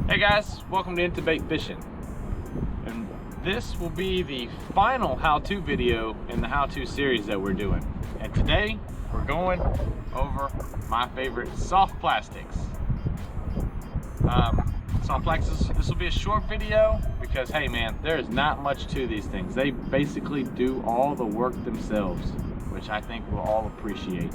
Hey guys, welcome to Into Bait Fishing, and this will be the final how-to video in the how-to series that we're doing. And today we're going over my favorite soft plastics. Soft plastics, this will be a short video because hey man, there is not much to these things. They basically do all the work themselves, which I think we'll all appreciate.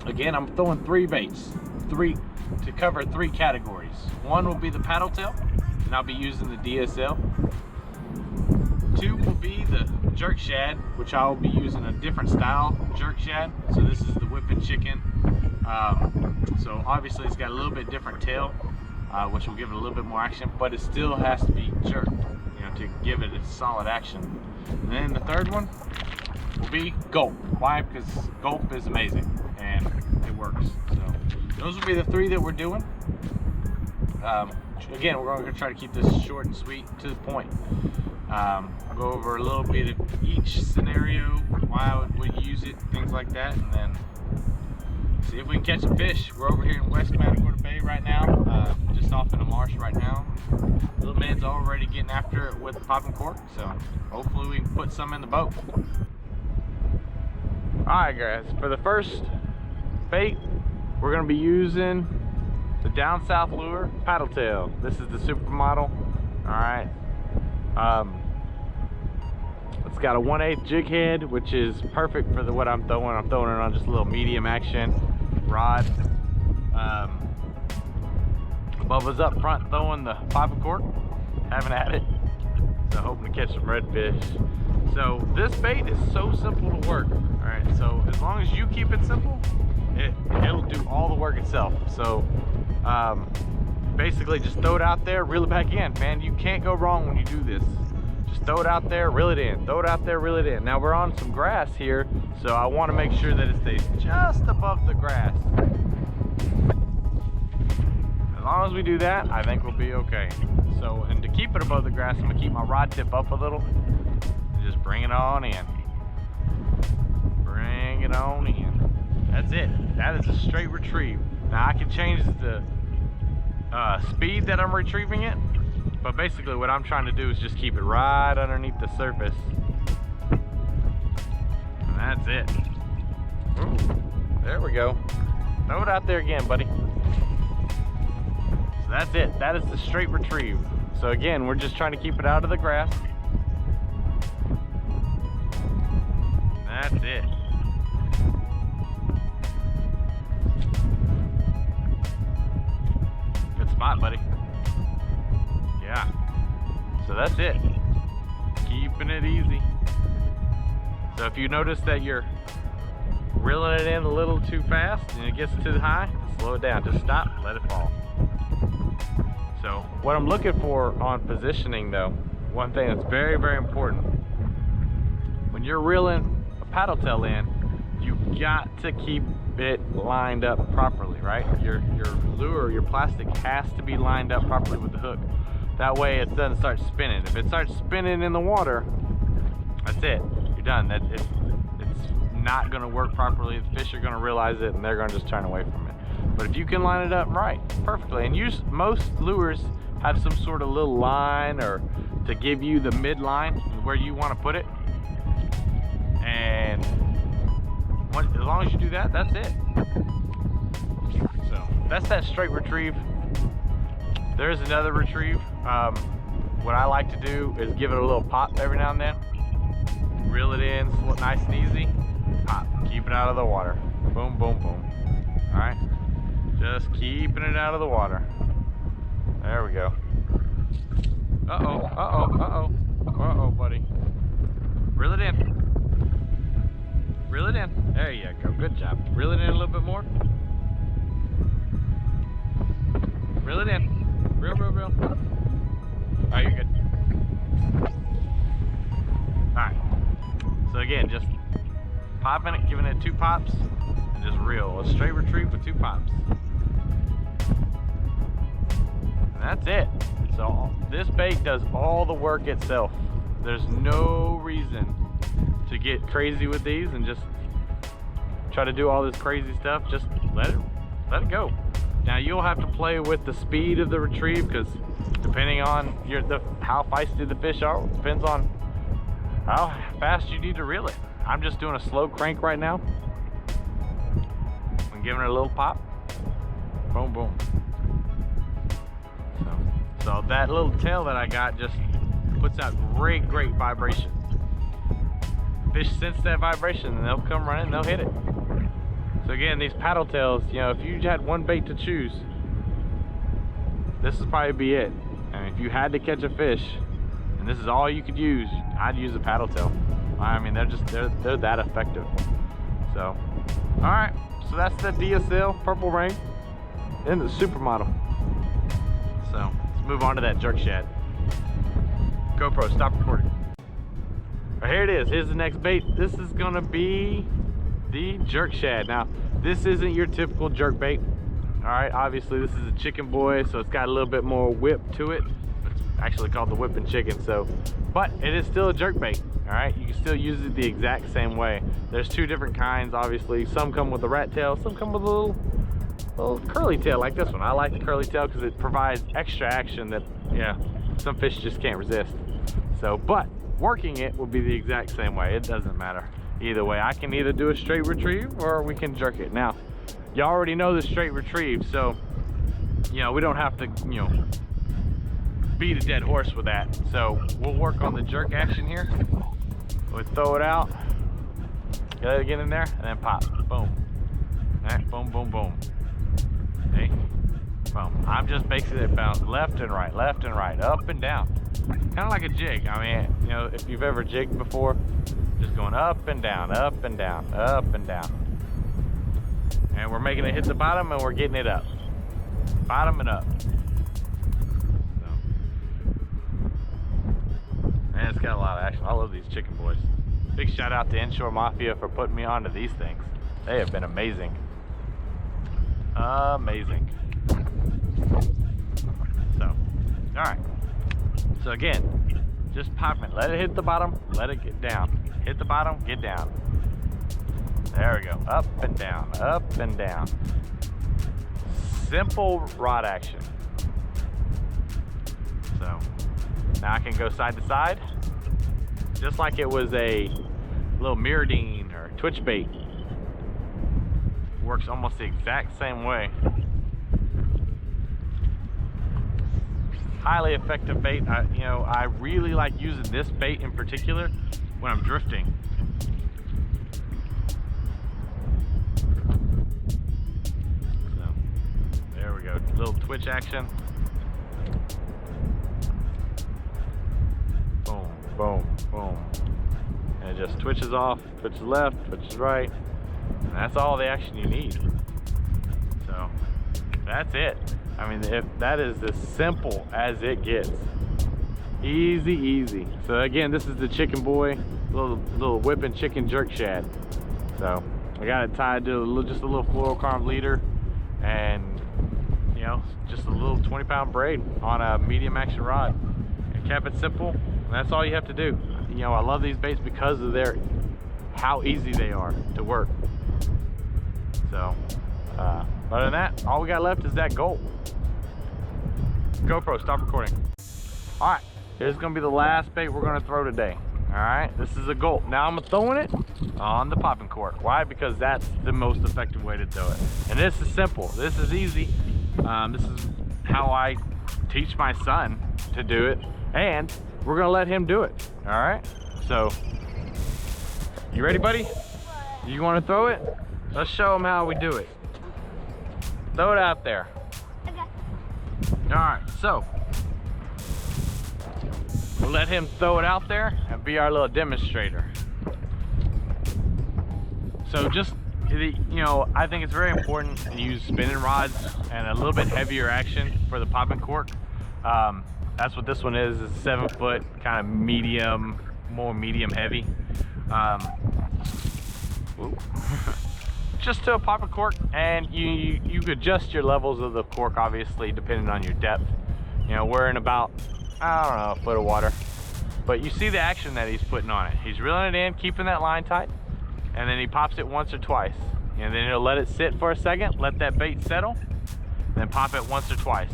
Again, I'm throwing three baits, to cover three categories. One will be the paddle tail, and I'll be using the DSL. Two will be the jerk shad, which I'll be using a different style jerk shad. So this is the whipping chicken. So obviously it's got a little bit different tail, which will give it a little bit more action, but it still has to be jerked, you know, to give it a solid action. And then the third one will be gulp. Why? Because gulp is amazing and it works. So those will be the three that we're doing. Again, we're going to try to keep this short and sweet, to the point. I'll go over a little bit of each scenario, why I would use it, things like that, and then see if we can catch a fish. We're over here in West Matagorda Bay right now, just off in a marsh right now. Little man's already getting after it with the popping cork, so hopefully we can put some in the boat. Alright guys, for the first bait, we're going to be using the Down South Lure paddle tail. This is the supermodel. Alright. It's got a 1/8 jig head, which is perfect for what I'm throwing. I'm throwing it on just a little medium action rod. Bubba's up front throwing the popping cork, having at it. So hoping to catch some redfish. So this bait is so simple to work. Alright, so as long as you keep it simple, it'll do all the work itself. So basically just throw it out there, reel it back in. Man, you can't go wrong when you do this. Just throw it out there, reel it in. Throw it out there, reel it in. Now we're on some grass here, so I want to make sure that it stays just above the grass. As long as we do that, I think we'll be okay. So, and to keep it above the grass, I'm gonna keep my rod tip up a little and just bring it on in. Bring it on in. That's it. That is a straight retrieve. Now I can change the speed that I'm retrieving it, but basically what I'm trying to do is just keep it right underneath the surface. And that's it. Ooh, there we go. Throw it out there again, buddy. So that's it. That is the straight retrieve. So again, we're just trying to keep it out of the grass. That's it. Good spot, buddy. Yeah. So that's it. Keeping it easy. So if you notice that you're reeling it in a little too fast and it gets too high, slow it down. Just stop, let it fall. So what I'm looking for on positioning though, one thing that's very, very important, when you're reeling a paddle tail in, you got to keep it lined up properly, right? Your lure, your plastic has to be lined up properly with the hook. That way it doesn't start spinning. If it starts spinning in the water, that's it. You're done. It's not going to work properly. The fish are going to realize it and they're going to just turn away from it. But if you can line it up right, perfectly, and most lures have some sort of little line or to give you the midline where you want to put it. And as long as you do that, that's it. So that's that straight retrieve. There's another retrieve. What I like to do is give it a little pop every now and then. Reel it in, nice and easy. Pop, keep it out of the water. Boom, boom, boom. All right, just keeping it out of the water. There we go. Uh-oh, uh-oh, uh-oh. Uh-oh, buddy. Reel it in. Reel it in. There you go. Good job. Reel it in a little bit more. Reel it in. Reel, reel, reel. Oh, you're good. Alright. So again, just popping it, giving it 2 pops, and just reel. A straight retrieve with 2 pops. And that's it. So this bait does all the work itself. There's no reason to get crazy with these and just try to do all this crazy stuff. Just let it go. Now you'll have to play with the speed of the retrieve, because depending on how feisty the fish are, depends on how fast you need to reel it. I'm just doing a slow crank right now. I'm giving it a little pop. Boom, boom. So that little tail that I got just puts out great vibration. Fish sense that vibration and they'll come running, they'll hit it. So again, these paddle tails, you know, if you had one bait to choose, this would probably be it. And if you had to catch a fish and this is all you could use, I'd use a paddle tail. I mean, they're that effective. So, all right, so that's the DSL Purple Rain in the supermodel. So let's move on to that jerk shad. GoPro, stop recording. All right, here it is. Here's the next bait. This is gonna be the jerk shad. Now, this isn't your typical jerk bait. All right, obviously this is a chicken boy, so it's got a little bit more whip to it. It's actually called the whipping chicken. So, but it is still a jerk bait. All right, you can still use it the exact same way. There's two different kinds, obviously. Some come with a rat tail, some come with a little curly tail like this one. I like the curly tail because it provides extra action that, yeah, some fish just can't resist. So, but working it will be the exact same way. It doesn't matter. Either way, I can either do a straight retrieve or we can jerk it. Now, you already know the straight retrieve, so, you know, we don't have to, you know, beat a dead horse with that. So we'll work on the jerk action here. We'll throw it out, let it get in there, and then pop, boom. All right, boom, boom, boom. Okay, boom. I'm just basically bouncing left and right, up and down. Kind of like a jig. I mean, you know, if you've ever jigged before, just going up and down, up and down, up and down. And we're making it hit the bottom and we're getting it up. Bottom and up. Man, it's got a lot of action. I love these chicken boys. Big shout out to Inshore Mafia for putting me onto these things. They have been amazing. Amazing. So, all right. So again, just pop it. Let it hit the bottom, let it get down. Hit the bottom, get down. There we go. Up and down, up and down. Simple rod action. So now I can go side to side, just like it was a little mirrodine or twitch bait. Works almost the exact same way. Highly effective bait. I really like using this bait in particular when I'm drifting. So there we go. Little twitch action. Boom, boom, boom. And it just twitches off, twitches left, twitches right. And that's all the action you need. So that's it. I mean, if that is as simple as it gets. Easy, easy. So again, this is the chicken boy, little whipping chicken jerk shad. So I got it tied to just a little fluorocarbon leader, and you know, just a little 20-pound braid on a medium action rod. And kept it simple. And that's all you have to do. You know, I love these baits because of how easy they are to work. So other than that, all we got left is that gulp. GoPro, stop recording. All right, here's gonna be the last bait we're gonna throw today. All right, this is a gulp. Now I'm throwing it on the popping cork. Why? Because that's the most effective way to do it. And this is simple, this is easy. This is how I teach my son to do it, and we're gonna let him do it. All right, so you ready, buddy? You wanna throw it? Let's show him how we do it. Throw it out there. Okay. All right, so we'll let him throw it out there and be our little demonstrator. So just, you know, I think it's very important to use spinning rods and a little bit heavier action for the popping cork. That's what this one is. It's 7 foot, kind of medium, more medium heavy. Just to a popping cork, and you adjust your levels of the cork, obviously, depending on your depth. You know, we're in about, I don't know, a foot of water. But you see the action that he's putting on it. He's reeling it in, keeping that line tight, and then he pops it once or twice. And then he'll let it sit for a second, let that bait settle, then pop it once or twice.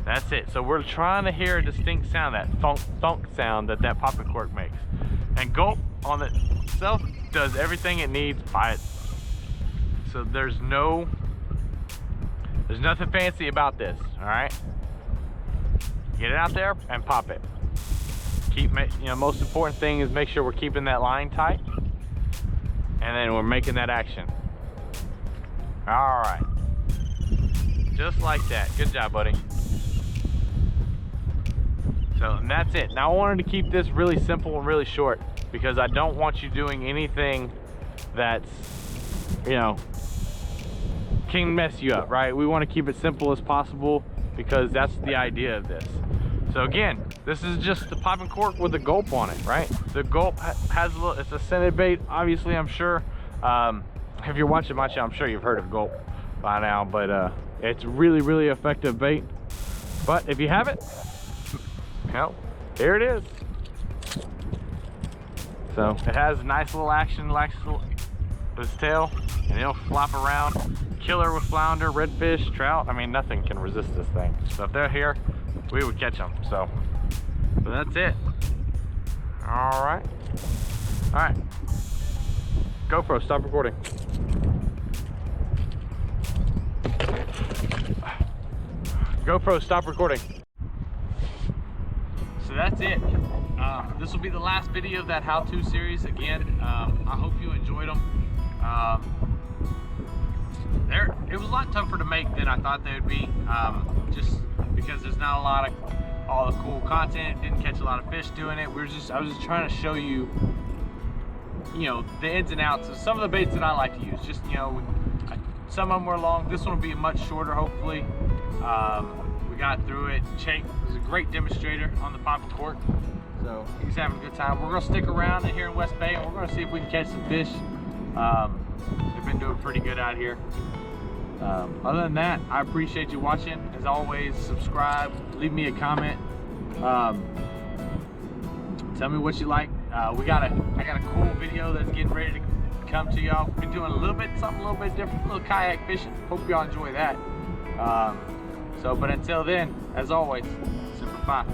That's it. So we're trying to hear a distinct sound, that thunk thunk sound that that popping cork makes. And gulp on itself does everything it needs by it. So there's nothing fancy about this, all right? Get it out there and pop it. Most important thing is make sure we're keeping that line tight, and then we're making that action. All right, just like that. Good job, buddy. So, and that's it. Now I wanted to keep this really simple and really short because I don't want you doing anything that's, can mess you up, right? We want to keep it simple as possible because that's the idea of this. So again, this is just the popping cork with a gulp on it, right? The gulp has a little, it's a scented bait, obviously, I'm sure. If you're watching my channel, I'm sure you've heard of gulp by now, but it's really, really effective bait. But if you haven't, well, here it is. So it has a nice little action, with its tail, and it'll flop around. Killer with flounder, redfish, trout. I mean, nothing can resist this thing. So if they're here, we would catch them. So that's it. All right. GoPro, stop recording. GoPro, stop recording. So that's it. This will be the last video of that how-to series. Again, I hope you enjoyed them. It was a lot tougher to make than I thought they would be, just because there's not a lot of all the cool content. Didn't catch a lot of fish doing it. I was just trying to show you, the ins and outs of some of the baits that I like to use. Just, some of them were long. This one will be much shorter, hopefully. We got through it. Jake was a great demonstrator on the popping cork, so he's having a good time. We're gonna stick around here in West Bay, and we're gonna see if we can catch some fish. They've been doing pretty good out here. Other than that, I appreciate you watching. As always, subscribe, leave me a comment. Tell me what you like. I got a cool video that's getting ready to come to y'all. Been doing something a little bit different, a little kayak fishing. Hope y'all enjoy that. But until then, as always, Semper Fi.